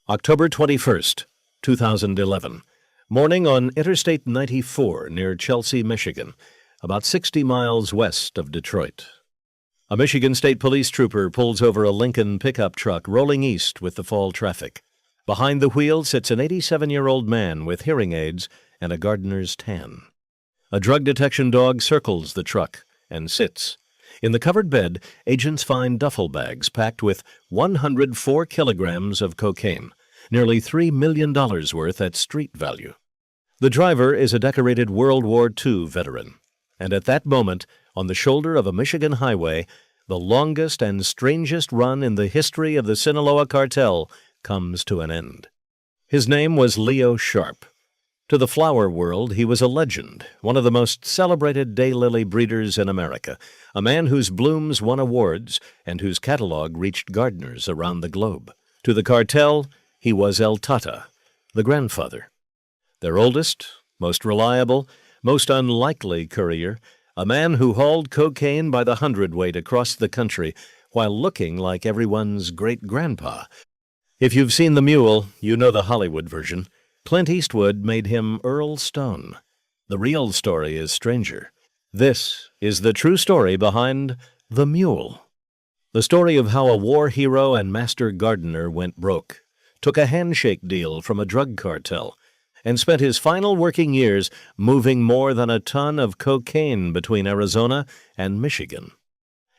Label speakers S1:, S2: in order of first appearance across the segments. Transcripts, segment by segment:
S1: October 21st, 2011. Morning on Interstate 94 near Chelsea, Michigan, about 60 miles west of Detroit. A Michigan State Police trooper pulls over a Lincoln pickup truck rolling east with the fall traffic. Behind the wheel sits an 87-year-old man with hearing aids and a gardener's tan. A drug detection dog circles the truck and sits. In the covered bed, agents find duffel bags packed with 104 kilograms of cocaine, nearly $3 million worth at street value. The driver is a decorated World War II veteran, and at that moment, on the shoulder of a Michigan highway, the longest and strangest run in the history of the Sinaloa Cartel comes to an end. His name was Leo Sharp. To the flower world, he was a legend, one of the most celebrated daylily breeders in America, a man whose blooms won awards and whose catalog reached gardeners around the globe. To the cartel, he was El Tata, the grandfather. Their oldest, most reliable, most unlikely courier, a man who hauled cocaine by the hundredweight across the country while looking like everyone's great-grandpa. If you've seen the Mule, you know the Hollywood version. Clint Eastwood made him Earl Stone. The real story is stranger. This is the true story behind the Mule. The story of how a war hero and master gardener went broke, took a handshake deal from a drug cartel, and spent his final working years moving more than a ton of cocaine between Arizona and Michigan.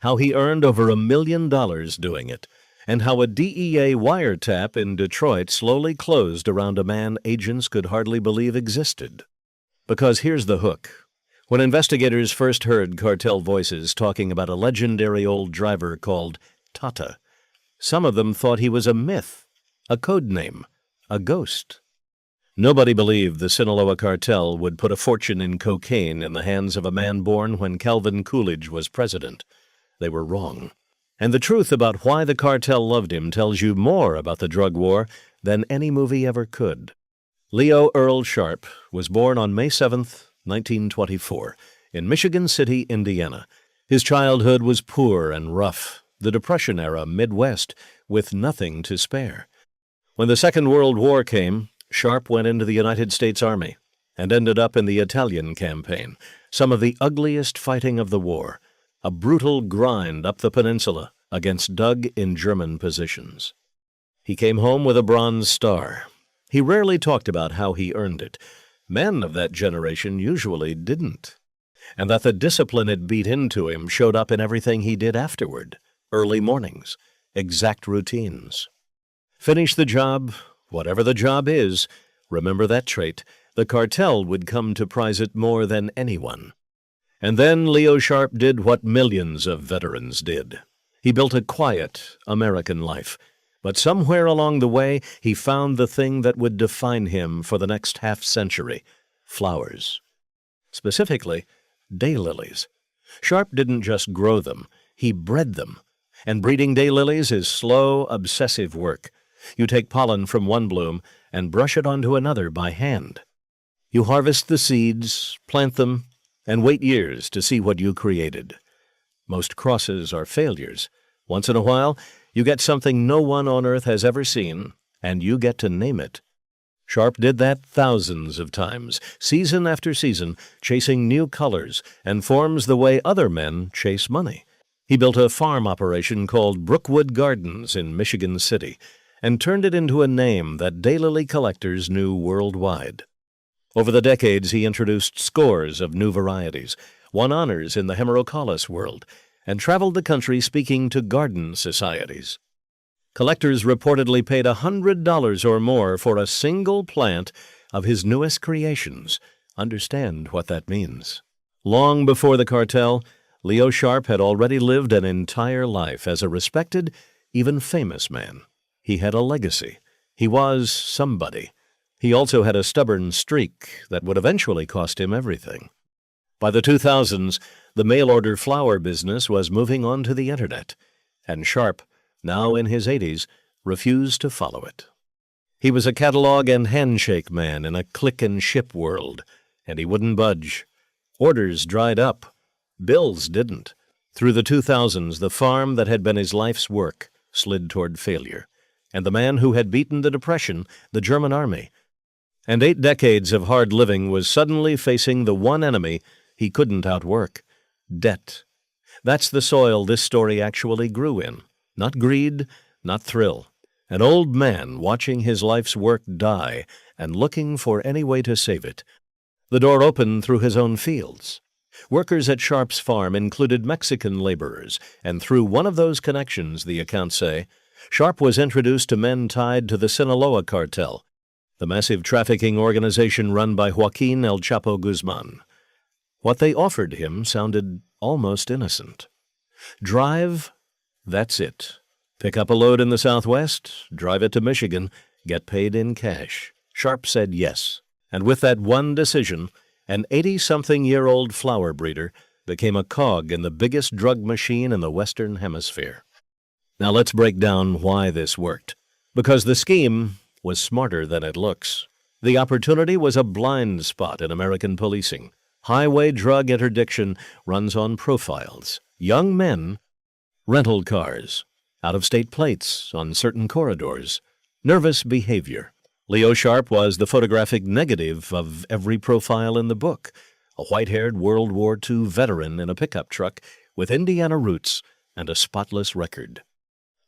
S1: How he earned over $1 million doing it, and how a DEA wiretap in Detroit slowly closed around a man agents could hardly believe existed. Because here's the hook. When investigators first heard cartel voices talking about a legendary old driver called Tata, some of them thought he was a myth, a code name, a ghost. Nobody believed the Sinaloa Cartel would put a fortune in cocaine in the hands of a man born when Calvin Coolidge was president. They were wrong. And the truth about why the cartel loved him tells you more about the drug war than any movie ever could. Leo Earl Sharp was born on May 7, 1924, in Michigan City, Indiana. His childhood was poor and rough, the Depression-era Midwest, with nothing to spare. When the Second World War came, Sharp went into the United States Army and ended up in the Italian campaign, some of the ugliest fighting of the war, a brutal grind up the peninsula against dug-in German positions. He came home with a Bronze Star. He rarely talked about how he earned it. Men of that generation usually didn't. And that the discipline it beat into him showed up in everything he did afterward. Early mornings, exact routines. Finish the job, whatever the job is, remember that trait, the cartel would come to prize it more than anyone. And then Leo Sharp did what millions of veterans did. He built a quiet American life, but somewhere along the way he found the thing that would define him for the next half-century: flowers. Specifically, daylilies. Sharp didn't just grow them, he bred them. And breeding daylilies is slow, obsessive work. You take pollen from one bloom and brush it onto another by hand. You harvest the seeds, plant them, and wait years to see what you created. Most crosses are failures. Once in a while, you get something no one on earth has ever seen, and you get to name it. Sharp did that thousands of times, season after season, chasing new colors and forms the way other men chase money. He built a farm operation called Brookwood Gardens in Michigan City and turned it into a name that daylily collectors knew worldwide. Over the decades, he introduced scores of new varieties, won honors in the hemerocallis world, and traveled the country speaking to garden societies. Collectors reportedly paid $100 or more for a single plant of his newest creations. Understand what that means. Long before the cartel, Leo Sharp had already lived an entire life as a respected, even famous man. He had a legacy. He was somebody. He also had a stubborn streak that would eventually cost him everything. By the 2000s, the mail-order flower business was moving on to the Internet, and Sharp, now in his 80s, refused to follow it. He was a catalog and handshake man in a click-and-ship world, and he wouldn't budge. Orders dried up. Bills didn't. Through the 2000s, the farm that had been his life's work slid toward failure, and the man who had beaten the Depression, the German army. And 8 decades of hard living was suddenly facing the one enemy he couldn't outwork: debt. That's the soil this story actually grew in. Not greed, not thrill. An old man watching his life's work die and looking for any way to save it. The door opened through his own fields. Workers at Sharp's farm included Mexican laborers, and through one of those connections, the accounts say, Sharp was introduced to men tied to the Sinaloa Cartel, the massive trafficking organization run by Joaquin El Chapo Guzman. What they offered him sounded almost innocent. Drive, that's it. Pick up a load in the Southwest, drive it to Michigan, get paid in cash. Sharp said yes, and with that one decision, an 80-something-year-old flower breeder became a cog in the biggest drug machine in the Western Hemisphere. Now let's break down why this worked. Because the scheme was smarter than it looks. The opportunity was a blind spot in American policing. Highway drug interdiction runs on profiles. Young men, rental cars, out-of-state plates on certain corridors, nervous behavior. Leo Sharp was the photographic negative of every profile in the book, a white-haired World War II veteran in a pickup truck with Indiana roots and a spotless record.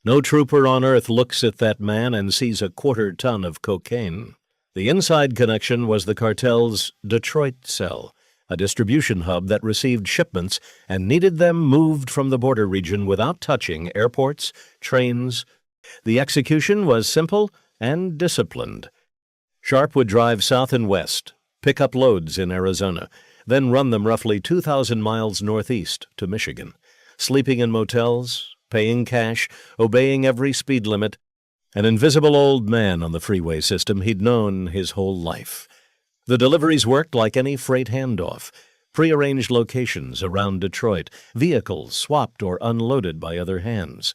S1: No trooper on earth looks at that man and sees a 1/4 ton of cocaine. The inside connection was the cartel's Detroit cell, a distribution hub that received shipments and needed them moved from the border region without touching airports, trains. The execution was simple and disciplined. Sharp would drive south and west, pick up loads in Arizona, then run them roughly 2,000 miles northeast to Michigan, sleeping in motels, paying cash, obeying every speed limit, an invisible old man on the freeway system he'd known his whole life. The deliveries worked like any freight handoff, prearranged locations around Detroit, vehicles swapped or unloaded by other hands.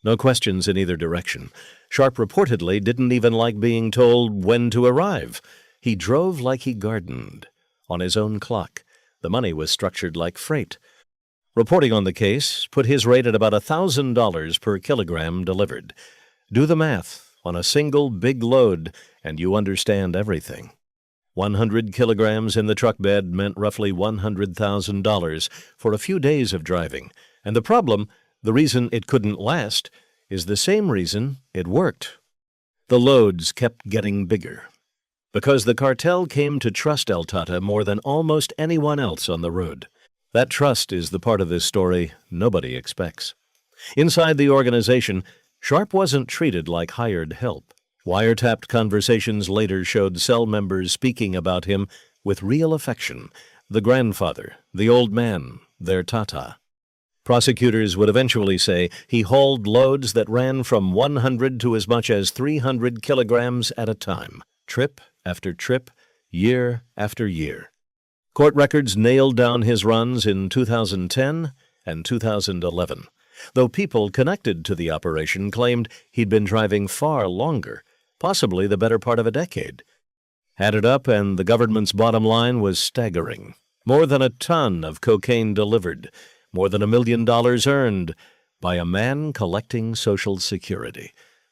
S1: No questions in either direction. Sharp reportedly didn't even like being told when to arrive. He drove like he gardened, on his own clock. The money was structured like freight. Reporting on the case put his rate at about $1,000 per kilogram delivered. Do the math on a single big load, and you understand everything. 100 kilograms in the truck bed meant roughly $100,000 for a few days of driving. And the problem, the reason it couldn't last, is the same reason it worked. The loads kept getting bigger. Because the cartel came to trust El Tata more than almost anyone else on the road. That trust is the part of this story nobody expects. Inside the organization, Sharp wasn't treated like hired help. Wiretapped conversations later showed cell members speaking about him with real affection. The grandfather, the old man, their Tata. Prosecutors would eventually say he hauled loads that ran from 100 to as much as 300 kilograms at a time, trip after trip, year after year. Court records nailed down his runs in 2010 and 2011, though people connected to the operation claimed he'd been driving far longer, possibly the better part of a decade. Added up, and the government's bottom line was staggering. More than a ton of cocaine delivered, more than $1 million earned by a man collecting Social Security.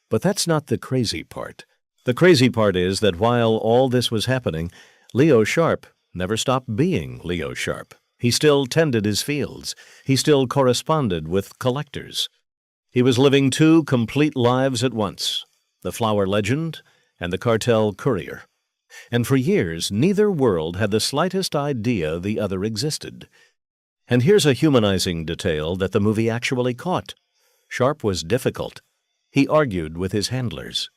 S1: But that's not the crazy part. The crazy part is that while all this was happening, Leo Sharp never stopped being Leo Sharp. He still tended his fields. He still corresponded with collectors. He was living 2 complete lives at once, the flower legend and the cartel Courier. And for years, neither world had the slightest idea the other existed. And here's a humanizing detail that the movie actually caught. Sharp was difficult. He argued with his handlers.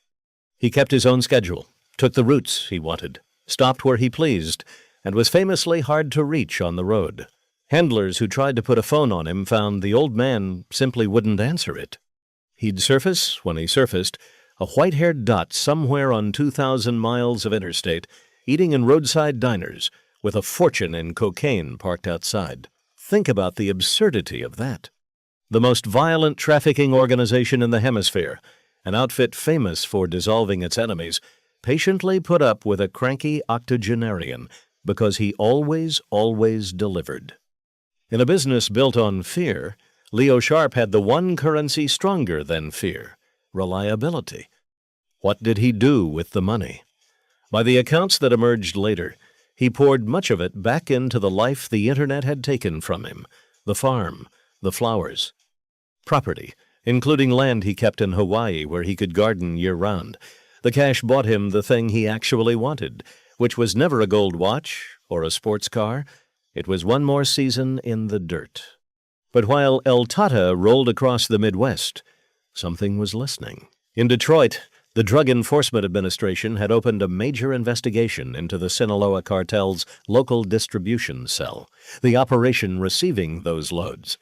S1: He kept his own schedule, took the routes he wanted, stopped where he pleased, and was famously hard to reach on the road. Handlers who tried to put a phone on him found the old man simply wouldn't answer it. He'd surface, when he surfaced, a white-haired dot somewhere on 2,000 miles of interstate, eating in roadside diners, with a fortune in cocaine parked outside. Think about the absurdity of that. The most violent trafficking organization in the hemisphere, an outfit famous for dissolving its enemies, patiently put up with a cranky octogenarian because he always delivered. In a business built on fear, Leo Sharp had the one currency stronger than fear: reliability. What did he do with the money? By the accounts that emerged later, he poured much of it back into the life the Internet had taken from him: the farm, the flowers, property, including land he kept in Hawaii where he could garden year-round. The cash bought him the thing he actually wanted, which was never a gold watch or a sports car. It was one more season in the dirt. But while El Tata rolled across the Midwest, something was listening. In Detroit, the Drug Enforcement Administration had opened a major investigation into the Sinaloa cartel's local distribution cell, the operation receiving those loads.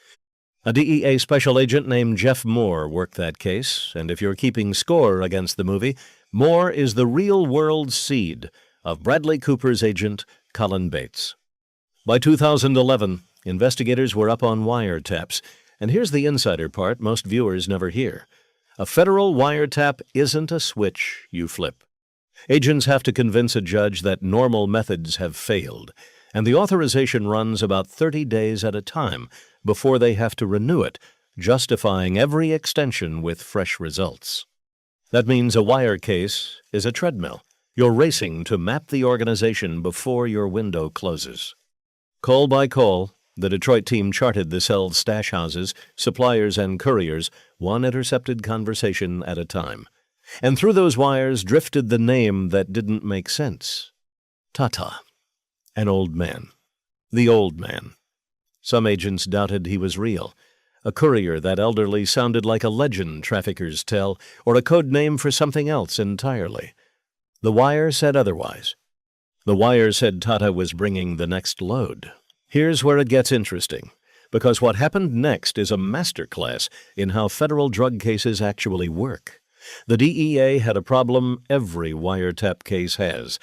S1: A DEA special agent named Jeff Moore worked that case, and if you're keeping score against the movie, Moore is the real-world seed of Bradley Cooper's agent, Colin Bates. By 2011, investigators were up on wiretaps, and here's the insider part most viewers never hear. A federal wiretap isn't a switch you flip. Agents have to convince a judge that normal methods have failed, and the authorization runs about 30 days at a time before they have to renew it, justifying every extension with fresh results. That means a wire case is a treadmill. You're racing to map the organization before your window closes. Call by call, the Detroit team charted the cell's stash houses, suppliers, and couriers, one intercepted conversation at a time. And through those wires drifted the name that didn't make sense: Tata. An old man. The old man. Some agents doubted he was real. A courier that elderly sounded like a legend traffickers tell, or a code name for something else entirely. The wire said otherwise. The wire said Tata was bringing the next load. Here's where it gets interesting, because what happened next is a masterclass in how federal drug cases actually work. The DEA had a problem every wiretap case has.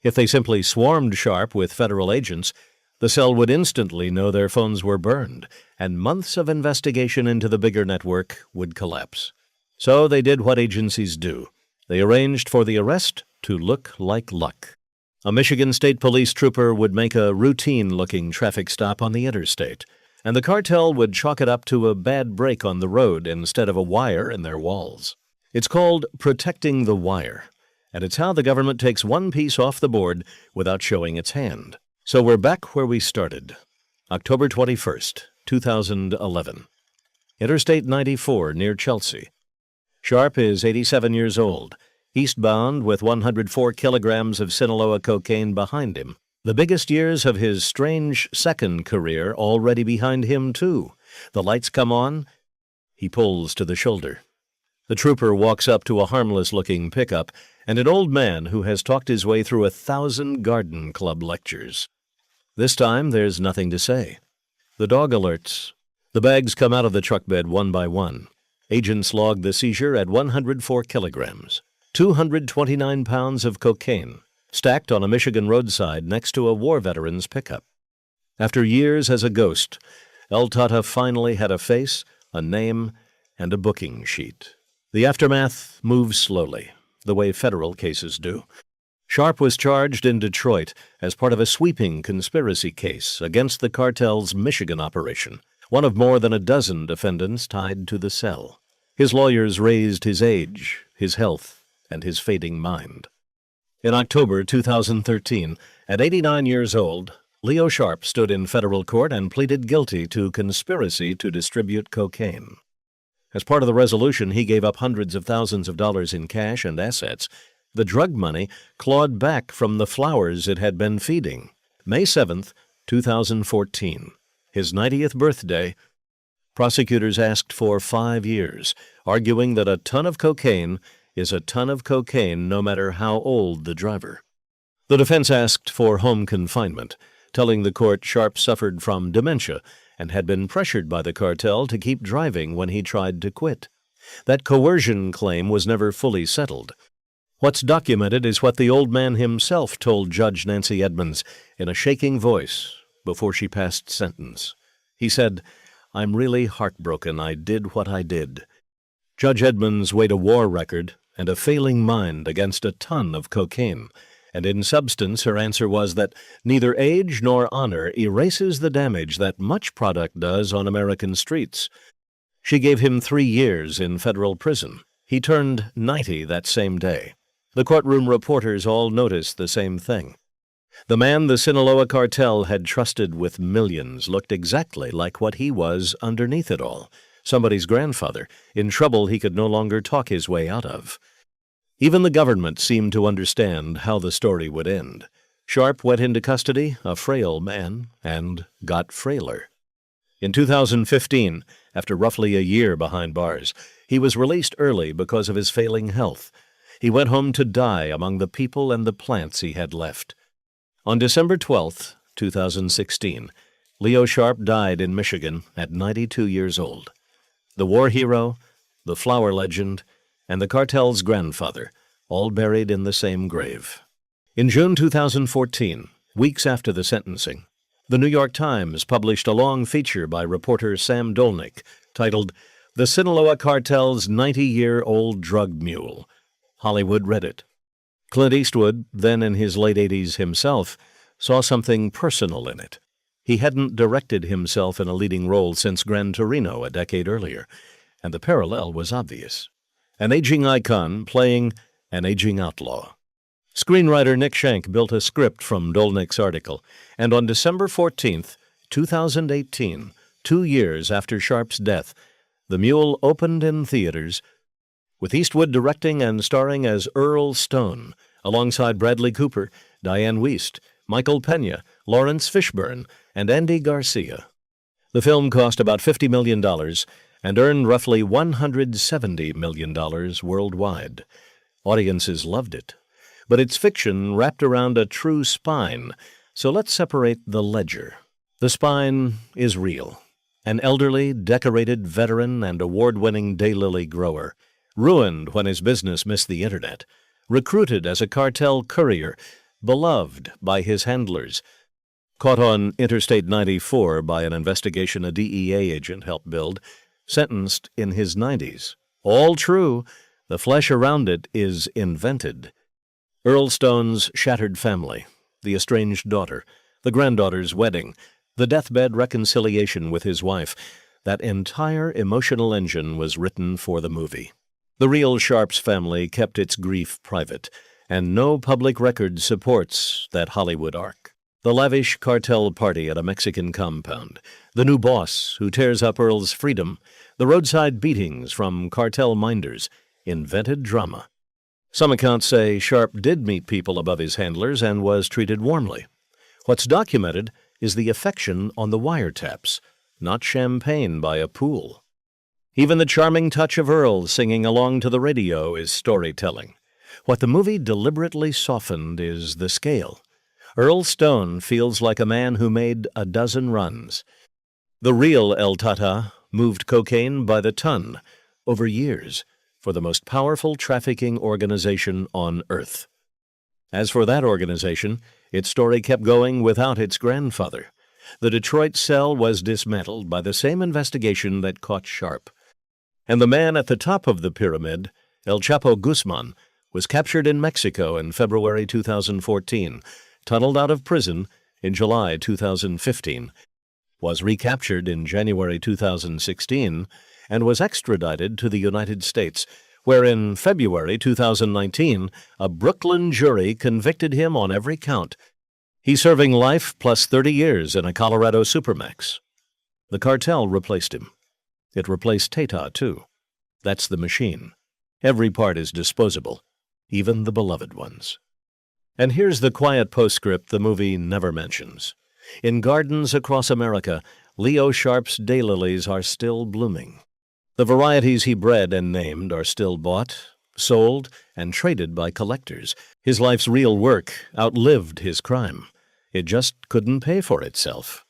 S1: If they simply swarmed sharp with federal agents, the cell would instantly know their phones were burned, and months of investigation into the bigger network would collapse. So they did what agencies do. They arranged for the arrest to look like luck. A Michigan State Police trooper would make a routine-looking traffic stop on the interstate, and the cartel would chalk it up to a bad break on the road instead of a wire in their walls. It's called protecting the wire, and it's how the government takes one piece off the board without showing its hand. So we're back where we started. October 21st, 2011. Interstate 94 near Chelsea. Sharp is 87 years old, eastbound with 104 kilograms of Sinaloa cocaine behind him. The biggest years of his strange second career already behind him, too. The lights come on. He pulls to the shoulder. The trooper walks up to a harmless-looking pickup and an old man who has talked his way through 1,000 garden club lectures. This time, there's nothing to say. The dog alerts. The bags come out of the truck bed one by one. Agents log the seizure at 104 kilograms, 229 pounds of cocaine, stacked on a Michigan roadside next to a war veteran's pickup. After years as a ghost, El Tata finally had a face, a name, and a booking sheet. The aftermath moves slowly, the way federal cases do. Sharp was charged in Detroit as part of a sweeping conspiracy case against the cartel's Michigan operation, one of more than a dozen defendants tied to the cell. His lawyers raised his age, his health, and his fading mind. In October 2013, at 89 years old, Leo Sharp stood in federal court and pleaded guilty to conspiracy to distribute cocaine. As part of the resolution, he gave up hundreds of thousands of dollars in cash and assets. The drug money clawed back from the flowers it had been feeding. May 7th, 2014, his 90th birthday, prosecutors asked for 5 years, arguing that a ton of cocaine is a ton of cocaine no matter how old the driver. The defense asked for home confinement, telling the court Sharp suffered from dementia and had been pressured by the cartel to keep driving when he tried to quit. That coercion claim was never fully settled. What's documented is what the old man himself told Judge Nancy Edmonds in a shaking voice before she passed sentence. He said, "I'm really heartbroken I did what I did." Judge Edmonds weighed a war record and a failing mind against a ton of cocaine, and in substance her answer was that neither age nor honor erases the damage that much product does on American streets. She gave him 3 years in federal prison. He turned 90 that same day. The courtroom reporters all noticed the same thing. The man the Sinaloa cartel had trusted with millions looked exactly like what he was underneath it all, somebody's grandfather, in trouble he could no longer talk his way out of. Even the government seemed to understand how the story would end. Sharp went into custody, a frail man, and got frailer. In 2015, after roughly a year behind bars, he was released early because of his failing health. He went home to die among the people and the plants he had left. On December 12, 2016, Leo Sharp died in Michigan at 92 years old. The war hero, the flower legend, and the cartel's grandfather, all buried in the same grave. In June 2014, weeks after the sentencing, the New York Times published a long feature by reporter Sam Dolnick titled "The Sinaloa Cartel's 90-Year-Old Drug Mule." Hollywood read it. Clint Eastwood, then in his late 80s himself, saw something personal in it. He hadn't directed himself in a leading role since Gran Torino a decade earlier, and the parallel was obvious. An aging icon playing an aging outlaw. Screenwriter Nick Schenk built a script from Dolnick's article, and on December 14, 2018, 2 years after Sharp's death, The Mule opened in theaters, with Eastwood directing and starring as Earl Stone, alongside Bradley Cooper, Diane Wiest, Michael Pena, Lawrence Fishburne, and Andy Garcia. The film cost about $50 million and earned roughly $170 million worldwide. Audiences loved it. But it's fiction wrapped around a true spine, so let's separate the ledger. The spine is real. An elderly, decorated veteran and award-winning daylily grower, ruined when his business missed the internet, recruited as a cartel courier, beloved by his handlers, caught on Interstate 94 by an investigation a DEA agent helped build, sentenced in his 90s. All true, the flesh around it is invented. Earl Stone's shattered family, the estranged daughter, the granddaughter's wedding, the deathbed reconciliation with his wife, that entire emotional engine was written for the movie. The real Sharp's family kept its grief private, and no public record supports that Hollywood arc. The lavish cartel party at a Mexican compound, the new boss who tears up Earl's freedom, the roadside beatings from cartel minders, invented drama. Some accounts say Sharp did meet people above his handlers and was treated warmly. What's documented is the affection on the wiretaps, not champagne by a pool. Even the charming touch of Earl singing along to the radio is storytelling. What the movie deliberately softened is the scale. Earl Stone feels like a man who made a dozen runs. The real El Tata moved cocaine by the ton, over years, for the most powerful trafficking organization on Earth. As for that organization, its story kept going without its grandfather. The Detroit cell was dismantled by the same investigation that caught Sharp. And the man at the top of the pyramid, El Chapo Guzman, was captured in Mexico in February 2014, tunneled out of prison in July 2015, was recaptured in January 2016, and was extradited to the United States, where in February 2019, a Brooklyn jury convicted him on every count. He's serving life plus 30 years in a Colorado supermax. The cartel replaced him. It replaced Tata, too. That's the machine. Every part is disposable, even the beloved ones. And here's the quiet postscript the movie never mentions. In gardens across America, Leo Sharp's daylilies are still blooming. The varieties he bred and named are still bought, sold, and traded by collectors. His life's real work outlived his crime. It just couldn't pay for itself.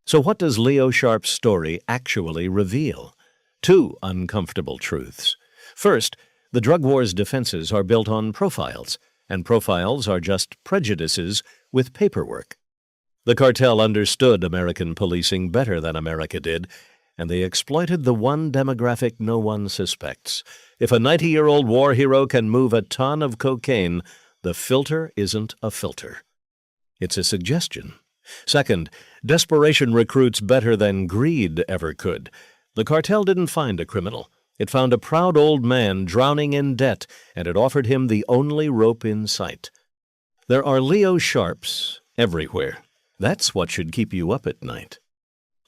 S1: So what does Leo Sharp's story actually reveal? Two uncomfortable truths. First, the drug war's defenses are built on profiles, and profiles are just prejudices with paperwork. The cartel understood American policing better than America did, and they exploited the one demographic no one suspects. If a 90-year-old war hero can move a ton of cocaine, the filter isn't a filter. It's a suggestion. Second, desperation recruits better than greed ever could. The cartel didn't find a criminal. It found a proud old man drowning in debt, and it offered him the only rope in sight. There are Leo Sharps everywhere. That's what should keep you up at night.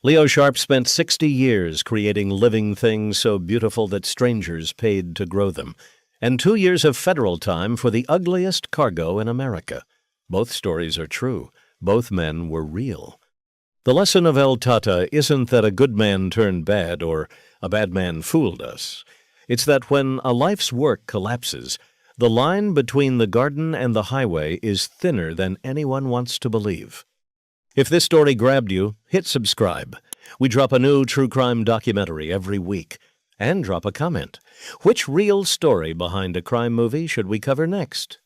S1: Leo Sharp spent 60 years creating living things so beautiful that strangers paid to grow them, and 2 years of federal time for the ugliest cargo in America. Both stories are true. Both men were real. The lesson of El Tata isn't that a good man turned bad or a bad man fooled us. It's that when a life's work collapses, the line between the garden and the highway is thinner than anyone wants to believe. If this story grabbed you, hit subscribe. We drop a new true crime documentary every week. And drop a comment. Which real story behind a crime movie should we cover next?